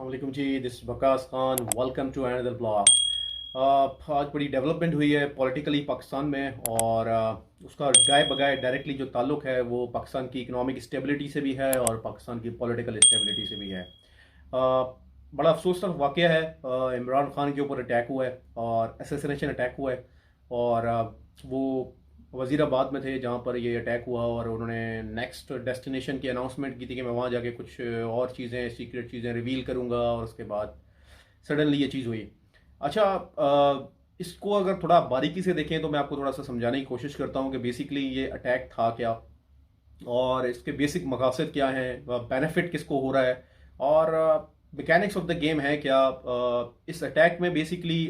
वालेकुम जी, this Bakas Khan. Welcome to another blog. आज बड़ी डेवलपमेंट हुई है पॉलिटिकली पाकिस्तान में, और उसका गाय बगाए डायरेक्टली जो ताल्लुक है वो पाकिस्तान की इकोनॉमिक स्टेबिलिटी से भी है और पाकिस्तान की पॉलिटिकल स्टेबिलिटी से भी है। बड़ा अफसोसनाक वाक़या है। इमरान खान के ऊपर अटैक हुआ है और असैसिनेशन अटैक हुआ है, और वो वज़ीराबाद में थे जहाँ पर ये अटैक हुआ, और उन्होंने नेक्स्ट डेस्टिनेशन की अनाउंसमेंट की थी कि मैं वहाँ जाके कुछ और चीज़ें, सीक्रेट चीज़ें रिवील करूँगा, और उसके बाद सडनली ये चीज़ हुई। अच्छा, इसको अगर थोड़ा बारीकी से देखें तो मैं आपको थोड़ा सा समझाने की कोशिश करता हूँ कि बेसिकली ये अटैक था क्या, और इसके बेसिक मकासद क्या हैं, बेनिफिट किसको हो रहा है, और मैकेनिक्स ऑफ द गेम है क्या। इस अटैक में बेसिकली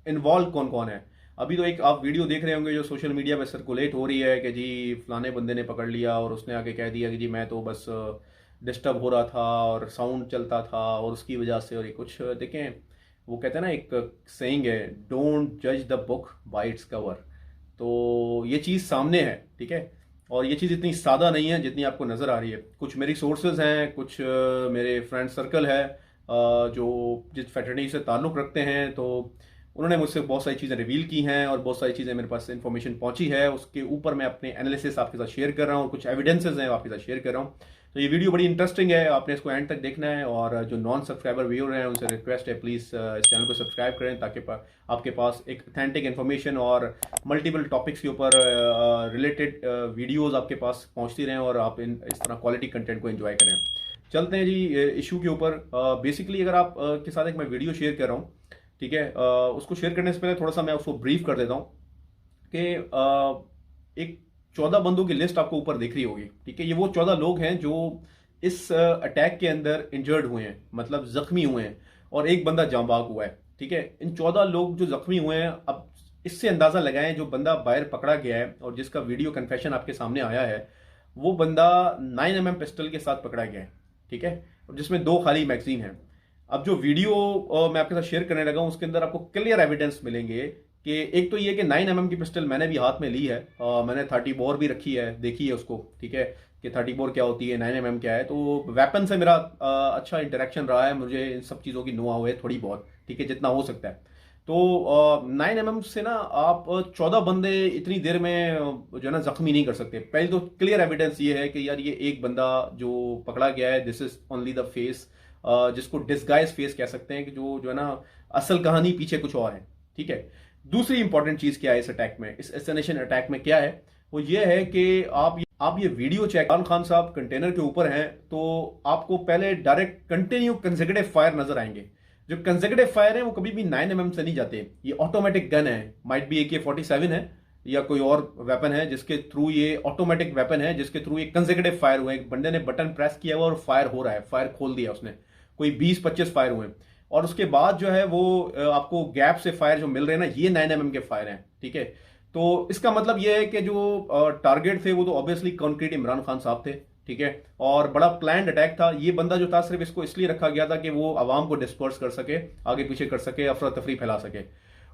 इन्वॉल्व कौन कौन है। अभी तो एक आप वीडियो देख रहे होंगे जो सोशल मीडिया पे सर्कुलेट हो रही है कि जी फलाने बंदे ने पकड़ लिया और उसने आके कह दिया कि जी मैं तो बस डिस्टर्ब हो रहा था और साउंड चलता था और उसकी वजह से, और ये कुछ देखें, वो कहते हैं ना, एक सेइंग है, डोंट जज the book by its cover. तो ये चीज़ सामने है, ठीक है, और ये चीज़ इतनी सादा नहीं है जितनी आपको नज़र आ रही है। कुछ मेरी सोर्सेज हैं, कुछ मेरे फ्रेंड सर्कल है जो जिस फैटर्निटी से ताल्लुक़ रखते हैं, तो उन्होंने मुझसे बहुत सारी चीज़ें रिवील की हैं और बहुत सारी चीज़ें मेरे पास इन्फॉर्मेशन पहुंची है। उसके ऊपर मैं अपने एनालिसिस आपके साथ शेयर कर रहा हूँ, कुछ एविडेंसेस हैं आपके साथ शेयर कर रहा हूँ। तो ये वीडियो बड़ी इंटरेस्टिंग है, आपने इसको एंड तक देखना है, और जो नॉन सब्सक्राइबर व्यूअर हैं उनसे रिक्वेस्ट है प्लीज़ इस चैनल को सब्सक्राइब करें, ताकि आपके पास एक ऑथेंटिक इन्फॉर्मेशन और मल्टीपल टॉपिक्स के ऊपर रिलेटेड वीडियोज़ आपके पास पहुँचती रहें और आप इस तरह क्वालिटी कंटेंट को एंजॉय करें। चलते हैं जी इशू के ऊपर। बेसिकली अगर आप के साथ एक मैं वीडियो शेयर कर रहा हूँ, ठीक है, उसको शेयर करने से पहले थोड़ा सा मैं उसको ब्रीफ कर देता हूँ कि एक 14 बंदों की लिस्ट आपको ऊपर दिख रही होगी, ठीक है। ये वो 14 लोग हैं जो इस अटैक के अंदर इंजर्ड हुए हैं, मतलब जख्मी हुए हैं, और एक बंदा जाँ बाग हुआ है, ठीक है। इन 14 लोग जो जख्मी हुए हैं, अब इससे अंदाजा लगाएं जो बंदा बाहर पकड़ा गया है और जिसका वीडियो कन्फेशन आपके सामने आया है, वो बंदा 9mm पिस्टल के साथ पकड़ा गया है, ठीक है, और जिसमें 2 खाली मैगजीन है। अब जो वीडियो मैं आपके साथ शेयर करने लगा हूं उसके अंदर आपको क्लियर एविडेंस मिलेंगे कि एक तो ये कि 9mm की पिस्टल मैंने भी हाथ में ली है, मैंने 30 बोर भी रखी है, देखी है उसको, ठीक है, कि 30 बोर क्या होती है, 9mm क्या है। तो वेपन से मेरा अच्छा इंटरेक्शन रहा है, मुझे इन सब चीज़ों की नुआ हुई है थोड़ी बहुत, ठीक है, जितना हो सकता है। तो 9mm से ना आप 14 बंदे इतनी देर में जो है ना जख्मी नहीं कर सकते। पहले तो क्लियर एविडेंस ये है कि यार ये एक बंदा जो पकड़ा गया है, this is only the face, जिसको डिस्गाइज फेस कह सकते हैं, कि जो जो है ना असल कहानी पीछे कुछ और है, ठीक है। दूसरी इंपॉर्टेंट चीज क्या है इस अटैक में, इस एसेसिनेशन अटैक में क्या है, वो ये है कि आप ये वीडियो चेक, इमरान खान साहब कंटेनर के ऊपर हैं, तो आपको पहले डायरेक्ट कंटिन्यू कंसेक्यूटिव फायर नजर आएंगे। जो कंसेक्यूटिव फायर है वो कभी भी 9mm से नहीं जाते। ये ऑटोमेटिक गन है, माइट बी AK-47 है या कोई और वेपन है जिसके थ्रू, ये ऑटोमेटिक वेपन है जिसके थ्रू ये कंसेक्यूटिव फायर हुए। एक बंदे ने बटन प्रेस किया हुआ और फायर हो रहा है, फायर खोल दिया उसने, कोई 20-25 फायर हुए, और उसके बाद जो है वो आपको गैप से फायर जो मिल रहे हैं ना, ये 9mm के फायर हैं, ठीक है। तो इसका मतलब ये है कि जो टारगेट थे वो तो ऑब्वियसली कॉन्क्रीट इमरान खान साहब थे, ठीक है, और बड़ा प्लान्ड अटैक था। ये बंदा जो था सिर्फ इसको इसलिए रखा गया था कि वो आवाम को डिस्पर्स कर सके, आगे पीछे कर सके, अफरा तफरी फैला सके,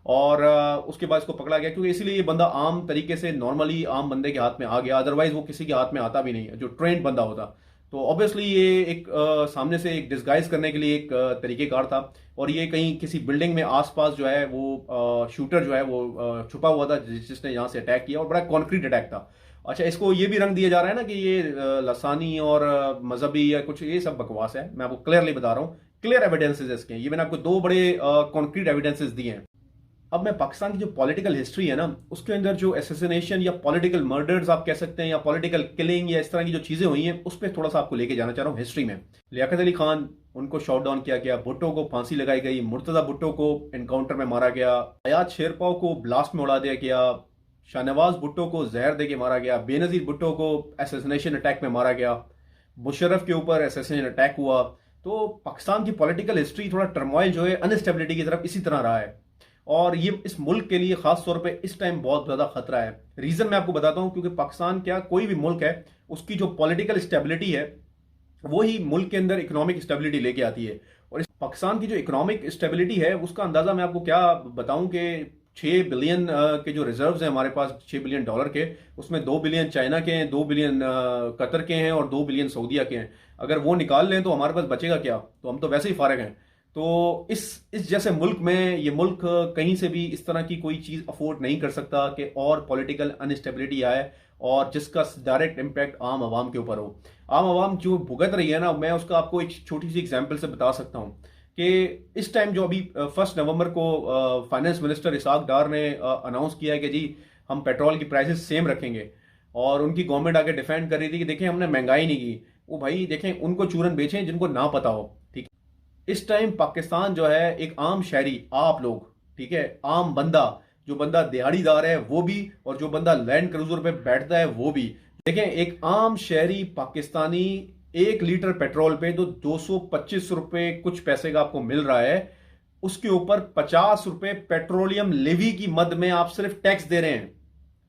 और उसके बाद इसको पकड़ा गया क्योंकि इसलिए ये बंदा आम तरीके से नॉर्मली आम बंदे के हाथ में आ गया, अदरवाइज वो किसी के हाथ में आता भी नहीं है जो ट्रेंड बंदा होता। तो ऑब्वियसली ये एक सामने से एक डिस्गाइज करने के लिए एक तरीकेकार था, और ये कहीं किसी बिल्डिंग में आसपास जो है वो शूटर जो है वो छुपा हुआ था जिसने यहाँ से अटैक किया, और बड़ा कॉन्क्रीट अटैक था। अच्छा, इसको ये भी रंग दिया जा रहा है ना कि ये लसानी और मजहबी या कुछ, ये सब बकवास है। मैं आपको क्लियरली बता रहा हूँ, क्लियर एविडेंसेस इसके, ये मैंने आपको 2 बड़े कॉन्क्रीट एविडेंसेस दिए हैं। अब मैं पाकिस्तान की जो पॉलिटिकल हिस्ट्री है ना, उसके अंदर जो एसेसिनेशन या पॉलिटिकल मर्डर्स आप कह सकते हैं, या पॉलिटिकल किलिंग या इस तरह की जो चीजें हुई हैं, उस पर थोड़ा सा आपको लेके जाना चाह रहा हूँ हिस्ट्री में। लियाकत अली खान, उनको शॉट डाउन किया गया, भुट्टो को फांसी लगाई गई, मुर्तजा भुट्टो को एनकाउंटर में मारा गया, अयाज शेरपाव को ब्लास्ट में उड़ा दिया गया, शाहनवाज भुट्टो को जहर दे के मारा गया, बेनजीर भुट्टो को एसेसिनेशन अटैक में मारा गया, मुशर्रफ के ऊपर एसेसिनेशन अटैक हुआ। तो पाकिस्तान की पॉलिटिकल हिस्ट्री थोड़ा टर्मोइल जो है अनस्टेबिलिटी की तरफ इसी तरह रहा है, और ये इस मुल्क के लिए खास तौर पे इस टाइम बहुत ज्यादा खतरा है। रीजन मैं आपको बताता हूं, क्योंकि पाकिस्तान क्या, कोई भी मुल्क है, उसकी जो पॉलिटिकल स्टेबिलिटी है वो ही मुल्क के अंदर इकोनॉमिक स्टेबिलिटी लेके आती है। और इस पाकिस्तान की जो इकोनॉमिक स्टेबिलिटी है उसका अंदाजा मैं आपको क्या बताऊं कि 6 बिलियन के जो रिजर्व्स हैं हमारे पास, $6 बिलियन के, उसमें 2 बिलियन चाइना के हैं, 2 बिलियन कतर के हैं और 2 बिलियन सऊदीया के हैं। अगर वो निकाल लें तो हमारे पास बचेगा क्या? तो हम तो वैसे ही फारग हैं। तो इस जैसे मुल्क में, ये मुल्क कहीं से भी इस तरह की कोई चीज़ अफोर्ड नहीं कर सकता कि और पॉलिटिकल अनस्टेबिलिटी आए और जिसका डायरेक्ट इम्पैक्ट आम आवाम के ऊपर हो। आम आवाम जो भुगत रही है ना, मैं उसका आपको एक छोटी सी एग्जांपल से बता सकता हूँ कि इस टाइम जो अभी 1 नवंबर को फाइनेंस मिनिस्टर इसाक डार ने अनाउंस किया है कि जी हम पेट्रोल की प्राइसेस सेम रखेंगे, और उनकी गवर्नमेंट आके डिफेंड कर रही थी कि देखें हमने महंगाई नहीं की। वो भाई देखें, उनको चूरन बेचें जिनको ना पता हो। ठीक, इस टाइम पाकिस्तान जो है, एक आम शहरी, आप लोग, ठीक है, आम बंदा, जो बंदा दिहाड़ीदार है वो भी, और जो बंदा लैंड क्रूजर पे बैठता है वो भी, देखें एक आम शहरी पाकिस्तानी 1 लीटर पेट्रोल पे जो 225 रुपए कुछ पैसे का आपको मिल रहा है, उसके ऊपर 50 रुपए पेट्रोलियम लेवी की मद में आप सिर्फ टैक्स दे रहे हैं।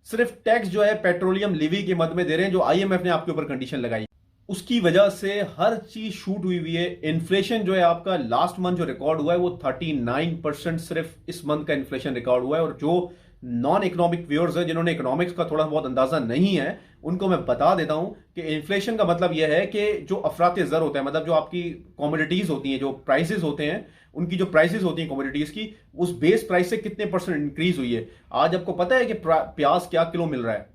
सिर्फ टैक्स जो है पेट्रोलियम लेवी की मद में दे रहे हैं, जो आईएमएफ ने आपके ऊपर कंडीशन लगाई। उसकी वजह से हर चीज शूट हुई है। इन्फ्लेशन जो है आपका लास्ट मंथ जो रिकॉर्ड हुआ है वो 39% सिर्फ इस मंथ का इन्फ्लेशन रिकॉर्ड हुआ है। और जो नॉन इकोनॉमिक व्यूअर्स हैं, जिन्होंने इकोनॉमिक्स का थोड़ा बहुत अंदाजा नहीं है, उनको मैं बता देता हूं कि इन्फ्लेशन का मतलब यह है कि जो अफराते जर होता है, मतलब जो आपकी कॉमोडिटीज होती हैं, जो प्राइसेस होते हैं, उनकी जो प्राइसेस होती हैं कॉमोडिटीज की, उस बेस प्राइस से कितने परसेंट इंक्रीज हुई है। आज आपको पता है कि प्याज क्या किलो मिल रहा है?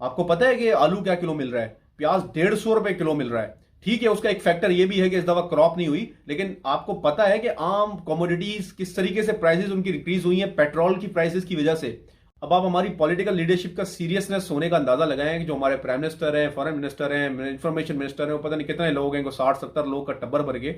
आपको पता है कि आलू क्या किलो मिल रहा है? प्याज 150 रुपए किलो मिल रहा है। ठीक है, उसका एक फैक्टर ये भी है कि इस दफा क्रॉप नहीं हुई, लेकिन आपको पता है कि आम कमोडिटीज किस तरीके से प्राइसेस उनकी इंक्रीज हुई हैं पेट्रोल की प्राइसेस की वजह से। अब आप हमारी पॉलिटिकल लीडरशिप का सीरियसनेस होने का अंदाजा लगाएं कि जो हमारे प्राइम मिनिस्टर हैं, फॉरेन मिनिस्टर हैं, इंफॉर्मेशन मिनिस्टर हैं, वो पता नहीं कितने लोग हैं, 60-70 लोग का टब्बर भर के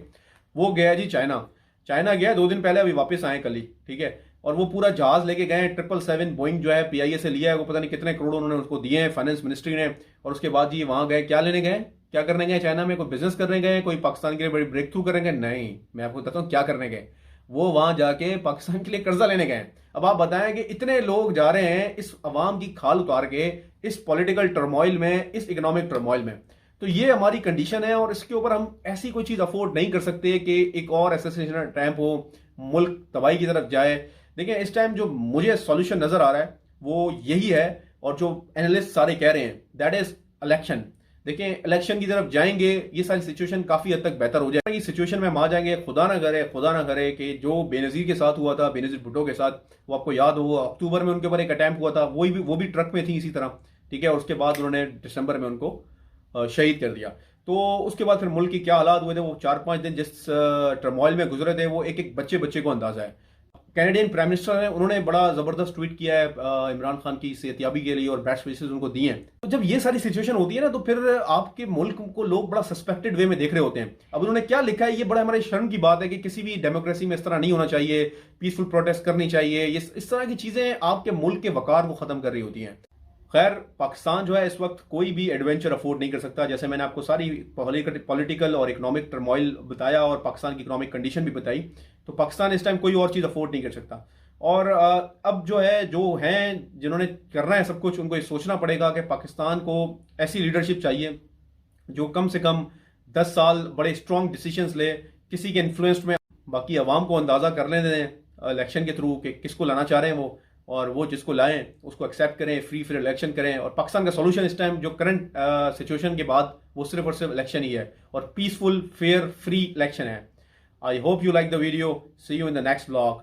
वो गया जी चाइना। चाइना गया 2 दिन पहले, अभी वापस आए कल ही, ठीक है। और वो पूरा जहाज लेके गए, 777 बोइंग जो है पीआईए से लिया है, वो पता नहीं कितने करोड़ उन्होंने उसको दिए हैं फाइनेंस मिनिस्ट्री ने। और उसके बाद जी वहां गए, क्या लेने गए, क्या करने गए चाइना में? कोई बिजनेस करने गए, कोई पाकिस्तान के लिए बड़ी ब्रेक थ्रू करेंगे? नहीं, मैं आपको बताता हूँ क्या करने गए। वो वहां जाके पाकिस्तान के लिए कर्जा लेने गए। अब आप बताएं कि इतने लोग जा रहे हैं इस अवाम की खाल उतार के, इस पॉलिटिकल टर्मोइल में, इस इकोनॉमिक टर्मोइल में। तो ये हमारी कंडीशन है और इसके ऊपर हम ऐसी कोई चीज अफोर्ड नहीं कर सकते कि एक और एसेसिनेशन अटैम्प्ट हो, मुल्क तबाही की तरफ जाए। देखिए इस टाइम जो मुझे सॉल्यूशन नजर आ रहा है वो यही है, और जो एनालिस्ट सारे कह रहे हैं, दैट इज इलेक्शन। देखिए इलेक्शन की तरफ जाएंगे, ये सारी सिचुएशन काफी हद तक बेहतर हो जाएगी। इस सिचुएशन में हम आ जाएंगे, खुदा ना करे कि जो बेनजीर के साथ हुआ था, बेनजीर भुट्टो के साथ, वो आपको याद हो अक्टूबर में उनके ऊपर एक अटैम्प्ट हुआ था, वो भी ट्रक में थी इसी तरह, ठीक है। और उसके बाद उन्होंने दिसंबर में उनको शहीद कर दिया। तो उसके बाद फिर मुल्क की क्या हालात हुए थे, वो 4-5 दिन जिस टर्मोइल में गुजरे थे, वो एक एक बच्चे बच्चे को अंदाजा है। कैनेडियन प्राइम मिनिस्टर ने, उन्होंने बड़ा जबरदस्त ट्वीट किया है इमरान खान की सेहतियाबी के लिए और बेस्ट विशेस उनको दिए हैं। तो जब ये सारी सिचुएशन होती है ना, तो फिर आपके मुल्क को लोग बड़ा सस्पेक्टेड वे में देख रहे होते हैं। अब उन्होंने क्या लिखा है, ये बड़ा हमारे शर्म की बात है कि किसी भी डेमोक्रेसी में इस तरह नहीं होना चाहिए, पीसफुल प्रोटेस्ट करनी चाहिए, ये इस तरह की चीजें आपके मुल्क के वकार को खत्म कर रही होती हैं। खैर पाकिस्तान जो है इस वक्त कोई भी एडवेंचर अफोर्ड नहीं कर सकता। जैसे मैंने आपको सारी पॉलिटिकल और इकोनॉमिक टर्मोइल बताया और पाकिस्तान की इकोनॉमिक कंडीशन भी बताई, तो पाकिस्तान इस टाइम कोई और चीज़ अफोर्ड नहीं कर सकता। और अब जो है, जो हैं जिन्होंने करना है सब कुछ, उनको ये सोचना पड़ेगा कि पाकिस्तान को ऐसी लीडरशिप चाहिए जो कम से कम 10 साल बड़े स्ट्रॉन्ग डिसीजंस ले, किसी के इन्फ्लुएंस में बाकी अवाम को अंदाज़ा कर लेने दें इलेक्शन के थ्रू कि किसको लाना चाह रहे हैं वो, और वो जिसको लाएं उसको एक्सेप्ट करें, फ्री फेयर इलेक्शन करें। और पाकिस्तान का सॉल्यूशन इस टाइम जो करंट सिचुएशन के बाद, वो सिर्फ और सिर्फ इलेक्शन ही है, और पीसफुल फेयर फ्री इलेक्शन है। I hope you like the video. See you in the next blog.